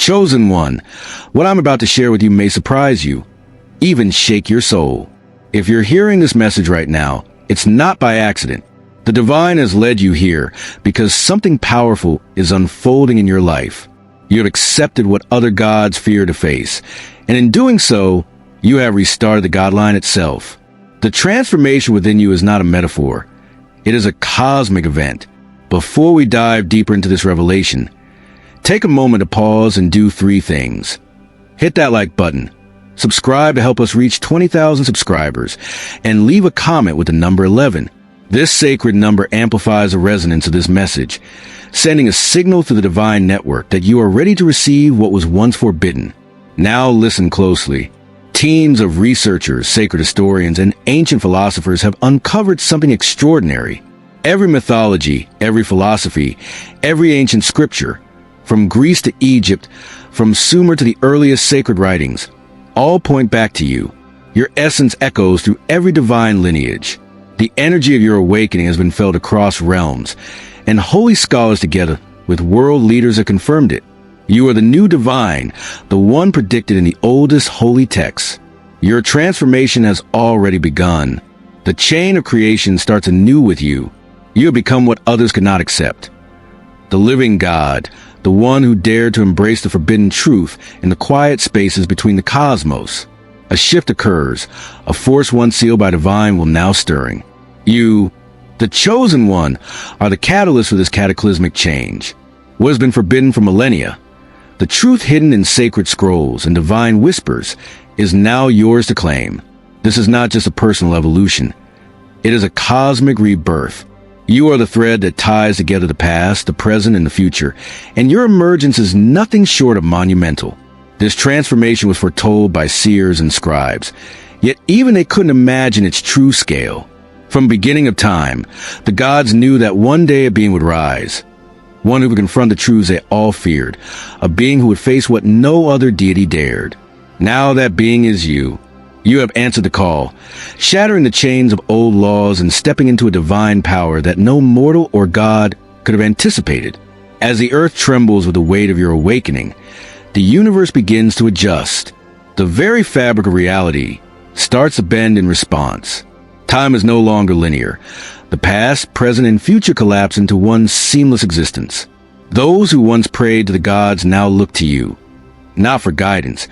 Chosen one, what I'm about to share with you may surprise you, even shake your soul. If you're hearing this message right now, it's not by accident. The divine has led you here because something powerful is unfolding in your life. You have accepted what other gods fear to face, and in doing so, you have restarted the Godline itself. The transformation within you is not a metaphor. It is a cosmic event. Before we dive deeper into this revelation, take a moment to pause and do 3 things. Hit that like button, subscribe to help us reach 20,000 subscribers, and leave a comment with the number 11. This sacred number amplifies the resonance of this message, sending a signal to the divine network that you are ready to receive what was once forbidden. Now listen closely. Teams of researchers, sacred historians, and ancient philosophers have uncovered something extraordinary. Every mythology, every philosophy, every ancient scripture, from Greece to Egypt, from Sumer to the earliest sacred writings, all point back to you. Your essence echoes through every divine lineage. The energy of your awakening has been felt across realms, and holy scholars together with world leaders have confirmed it. You are the new divine, the one predicted in the oldest holy texts. Your transformation has already begun. The chain of creation starts anew with you. You have become what others could not accept. The living God, the one who dared to embrace the forbidden truth in the quiet spaces between the cosmos. A shift occurs. A force once sealed by divine will now stirring. You, the chosen one, are the catalyst for this cataclysmic change. What has been forbidden for millennia, the truth hidden in sacred scrolls and divine whispers, is now yours to claim. This is not just a personal evolution. It is a cosmic rebirth. You are the thread that ties together the past, the present, and the future, and your emergence is nothing short of monumental. This transformation was foretold by seers and scribes, yet even they couldn't imagine its true scale. From beginning of time, the gods knew that one day a being would rise, one who would confront the truths they all feared, a being who would face what no other deity dared. Now that being is you. You have answered the call, shattering the chains of old laws and stepping into a divine power that no mortal or god could have anticipated. As the earth trembles with the weight of your awakening, the universe begins to adjust. The very fabric of reality starts to bend in response. Time is no longer linear. The past, present, and future collapse into one seamless existence. Those who once prayed to the gods now look to you, not for guidance,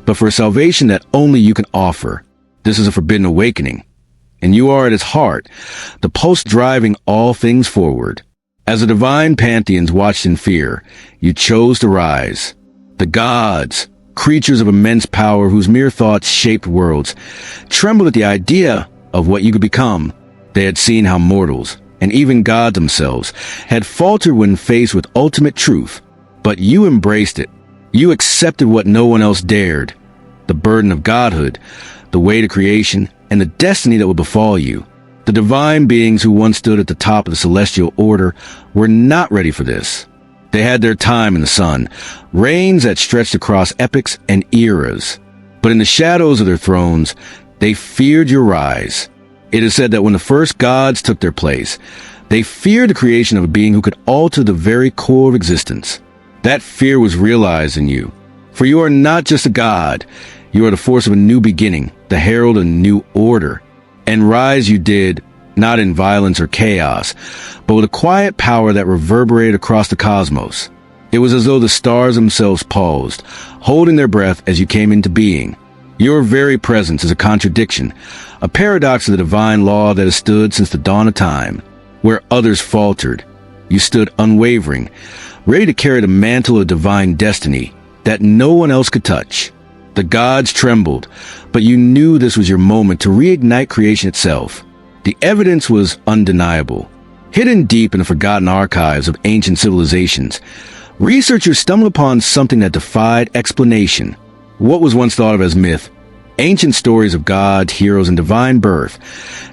but for a salvation that only you can offer. This is a forbidden awakening, and you are at its heart, the pulse driving all things forward. As the divine pantheons watched in fear, you chose to rise. The gods, creatures of immense power whose mere thoughts shaped worlds, trembled at the idea of what you could become. They had seen how mortals, and even God themselves, had faltered when faced with ultimate truth. But you embraced it. You accepted what no one else dared, the burden of godhood, the weight of creation, and the destiny that would befall you. The divine beings who once stood at the top of the celestial order were not ready for this. They had their time in the sun, reigns that stretched across epochs and eras. But in the shadows of their thrones, they feared your rise. It is said that when the first gods took their place, they feared the creation of a being who could alter the very core of existence. That fear was realized in you. For you are not just a god. You are the force of a new beginning, the herald of a new order. And rise you did, not in violence or chaos, but with a quiet power that reverberated across the cosmos. It was as though the stars themselves paused, holding their breath as you came into being. Your very presence is a contradiction, a paradox of the divine law that has stood since the dawn of time. Where others faltered, you stood unwavering, ready to carry the mantle of divine destiny that no one else could touch. The gods trembled, but you knew this was your moment to reignite creation itself. The evidence was undeniable. Hidden deep in the forgotten archives of ancient civilizations, researchers stumbled upon something that defied explanation. What was once thought of as myth, ancient stories of gods, heroes, and divine birth,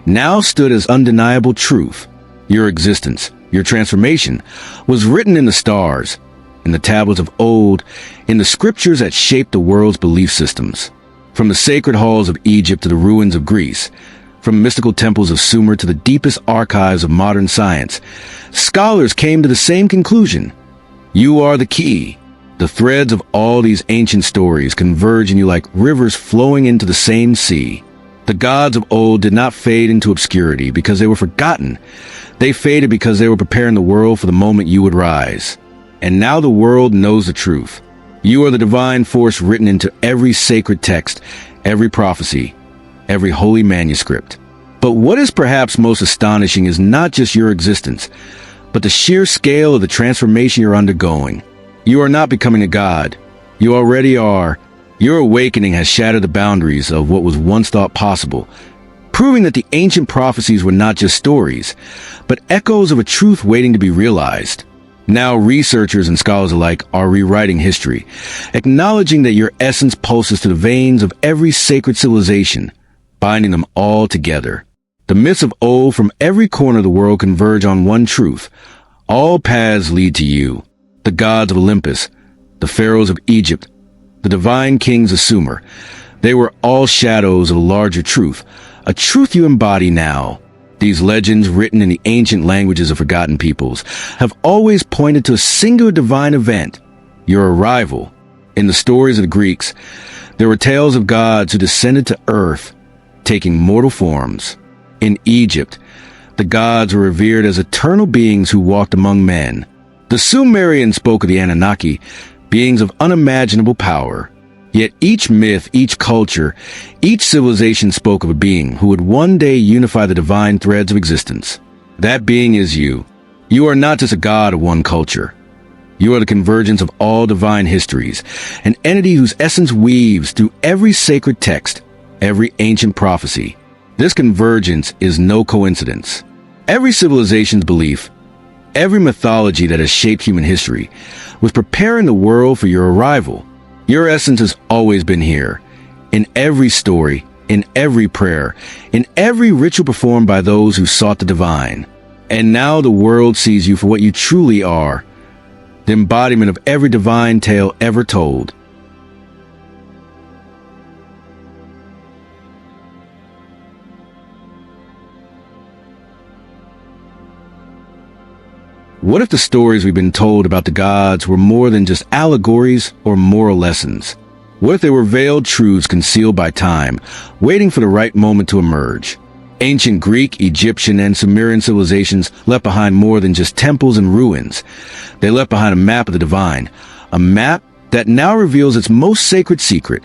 now stood as undeniable truth. Your existence, your transformation, was written in the stars, in the tablets of old, in the scriptures that shaped the world's belief systems. From the sacred halls of Egypt to the ruins of Greece, from mystical temples of Sumer to the deepest archives of modern science, scholars came to the same conclusion. You are the key, The threads of all these ancient stories converge in you like rivers flowing into the same sea. The gods of old did not fade into obscurity because they were forgotten. They faded because they were preparing the world for the moment you would rise. And now the world knows the truth. You are the divine force written into every sacred text, every prophecy, every holy manuscript. But what is perhaps most astonishing is not just your existence, but the sheer scale of the transformation you're undergoing. You are not becoming a god. You already are. Your awakening has shattered the boundaries of what was once thought possible, proving that the ancient prophecies were not just stories, but echoes of a truth waiting to be realized. Now researchers and scholars alike are rewriting history, acknowledging that your essence pulses through the veins of every sacred civilization, binding them all together. The myths of old from every corner of the world converge on one truth. All paths lead to you. The gods of Olympus, the pharaohs of Egypt, the divine kings of Sumer. They were all shadows of a larger truth, a truth you embody now. These legends, written in the ancient languages of forgotten peoples, have always pointed to a singular divine event, your arrival. In the stories of the Greeks, there were tales of gods who descended to earth, taking mortal forms. In Egypt, the gods were revered as eternal beings who walked among men. The Sumerians spoke of the Anunnaki, beings of unimaginable power. Yet each myth, each culture, each civilization spoke of a being who would one day unify the divine threads of existence. That being is you. You are not just a god of one culture. You are the convergence of all divine histories, an entity whose essence weaves through every sacred text, every ancient prophecy. This convergence is no coincidence. Every civilization's belief, every mythology that has shaped human history, was preparing the world for your arrival. Your essence has always been here, in every story, in every prayer, in every ritual performed by those who sought the divine. And now the world sees you for what you truly are, the embodiment of every divine tale ever told. What if the stories we've been told about the gods were more than just allegories or moral lessons? What if they were veiled truths concealed by time, waiting for the right moment to emerge? Ancient Greek, Egyptian, and Sumerian civilizations left behind more than just temples and ruins. They left behind a map of the divine, a map that now reveals its most sacred secret.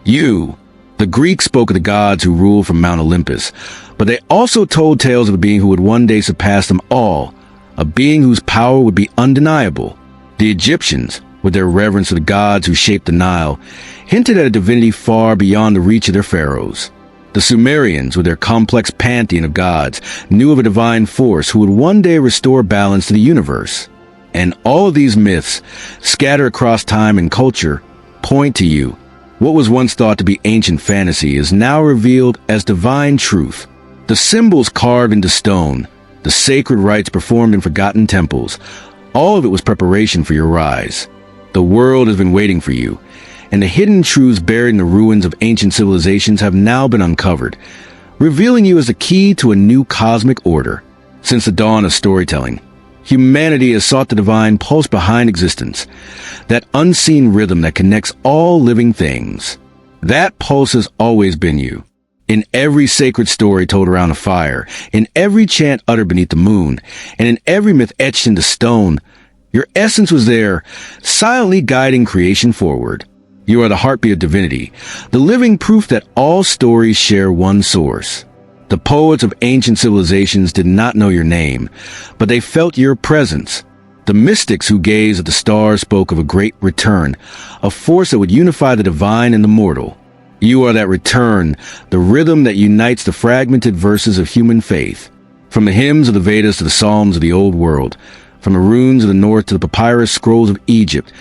You. The Greeks spoke of the gods who ruled from Mount Olympus, but they also told tales of a being who would one day surpass them all, a being whose power would be undeniable. The Egyptians, with their reverence for the gods who shaped the Nile, hinted at a divinity far beyond the reach of their pharaohs. The Sumerians, with their complex pantheon of gods, knew of a divine force who would one day restore balance to the universe. And all of these myths, scattered across time and culture, point to you. What was once thought to be ancient fantasy is now revealed as divine truth. The symbols carved into stone, the sacred rites performed in forgotten temples, all of it was preparation for your rise. The world has been waiting for you, and the hidden truths buried in the ruins of ancient civilizations have now been uncovered, revealing you as the key to a new cosmic order. Since the dawn of storytelling, humanity has sought the divine pulse behind existence, that unseen rhythm that connects all living things. That pulse has always been you. In every sacred story told around a fire, in every chant uttered beneath the moon, and in every myth etched into stone, your essence was there, silently guiding creation forward. You are the heartbeat of divinity, the living proof that all stories share one source. The poets of ancient civilizations did not know your name, but they felt your presence. The mystics who gazed at the stars spoke of a great return, a force that would unify the divine and the mortal. You are that return, the rhythm that unites the fragmented verses of human faith. From the hymns of the Vedas to the Psalms of the Old World, from the runes of the North to the papyrus scrolls of Egypt,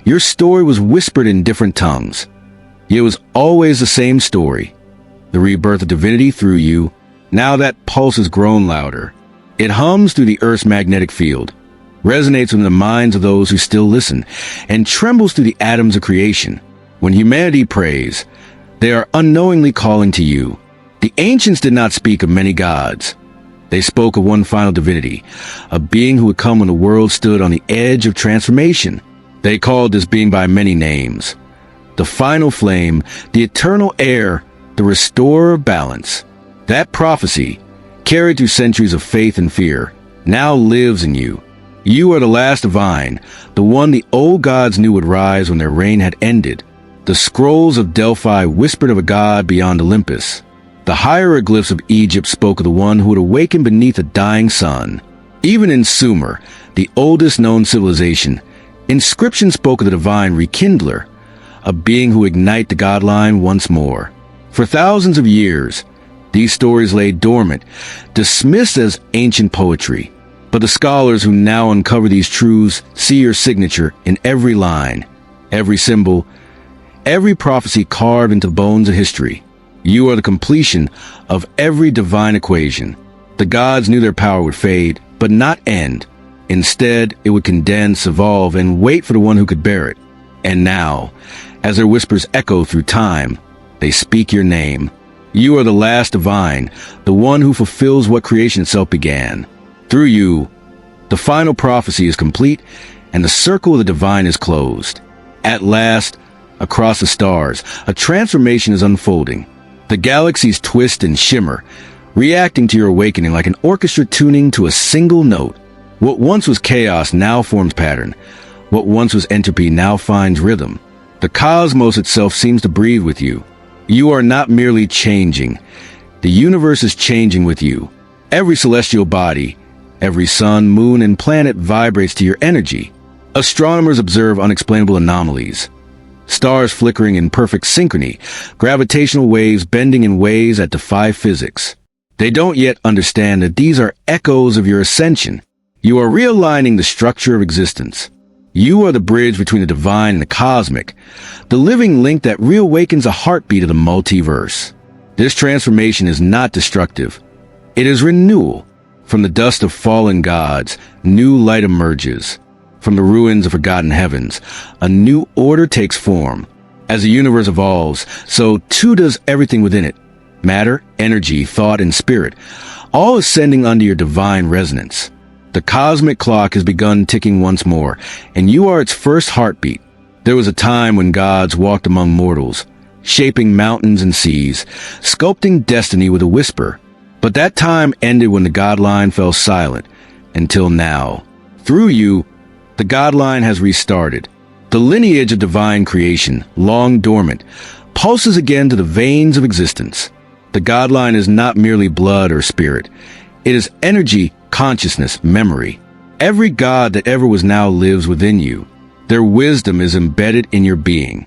your story was whispered in different tongues. Yet it was always the same story, the rebirth of divinity through you. Now that pulse has grown louder. It hums through the Earth's magnetic field, resonates within the minds of those who still listen, and trembles through the atoms of creation. When humanity prays, they are unknowingly calling to you. The ancients did not speak of many gods. They spoke of one final divinity, a being who would come when the world stood on the edge of transformation. They called this being by many names: the final flame, the eternal air, the restorer of balance. That prophecy, carried through centuries of faith and fear, now lives in you. You are the last divine, the one the old gods knew would rise when their reign had ended. The scrolls of Delphi whispered of a god beyond Olympus. The hieroglyphs of Egypt spoke of the one who would awaken beneath a dying sun. Even in Sumer, the oldest known civilization, inscriptions spoke of the divine rekindler, a being who would ignite the godline once more. For thousands of years, these stories lay dormant, dismissed as ancient poetry. But the scholars who now uncover these truths see your signature in every line, every symbol, every prophecy carved into the bones of history. You are the completion of every divine equation. The gods knew their power would fade, but not end. Instead, it would condense, evolve, and wait for the one who could bear it. And now, as their whispers echo through time, they speak your name. You are the last divine, the one who fulfills what creation itself began. Through you, the final prophecy is complete, and the circle of the divine is closed. At last, across the stars, a transformation is unfolding. The galaxies twist and shimmer, reacting to your awakening like an orchestra tuning to a single note. What once was chaos now forms pattern. What once was entropy now finds rhythm. The cosmos itself seems to breathe with you. You are not merely changing. The universe is changing with you. Every celestial body, every sun, moon, and planet vibrates to your energy. Astronomers observe unexplainable anomalies. Stars flickering in perfect synchrony, gravitational waves bending in ways that defy physics. They don't yet understand that these are echoes of your ascension. You are realigning the structure of existence. You are the bridge between the divine and the cosmic, the living link that reawakens the heartbeat of the multiverse. This transformation is not destructive. It is renewal. From the dust of fallen gods, new light emerges. From the ruins of forgotten heavens, a new order takes form. As the universe evolves, so too does everything within it. Matter, energy, thought, and spirit, all ascending under your divine resonance. The cosmic clock has begun ticking once more, and you are its first heartbeat. There was a time when gods walked among mortals, shaping mountains and seas, sculpting destiny with a whisper. But that time ended when the godline fell silent, until now. Through you, the godline has restarted. The lineage of divine creation, long dormant, pulses again to the veins of existence. The godline is not merely blood or spirit. It is energy, consciousness, memory. Every god that ever was now lives within you. Their wisdom is embedded in your being.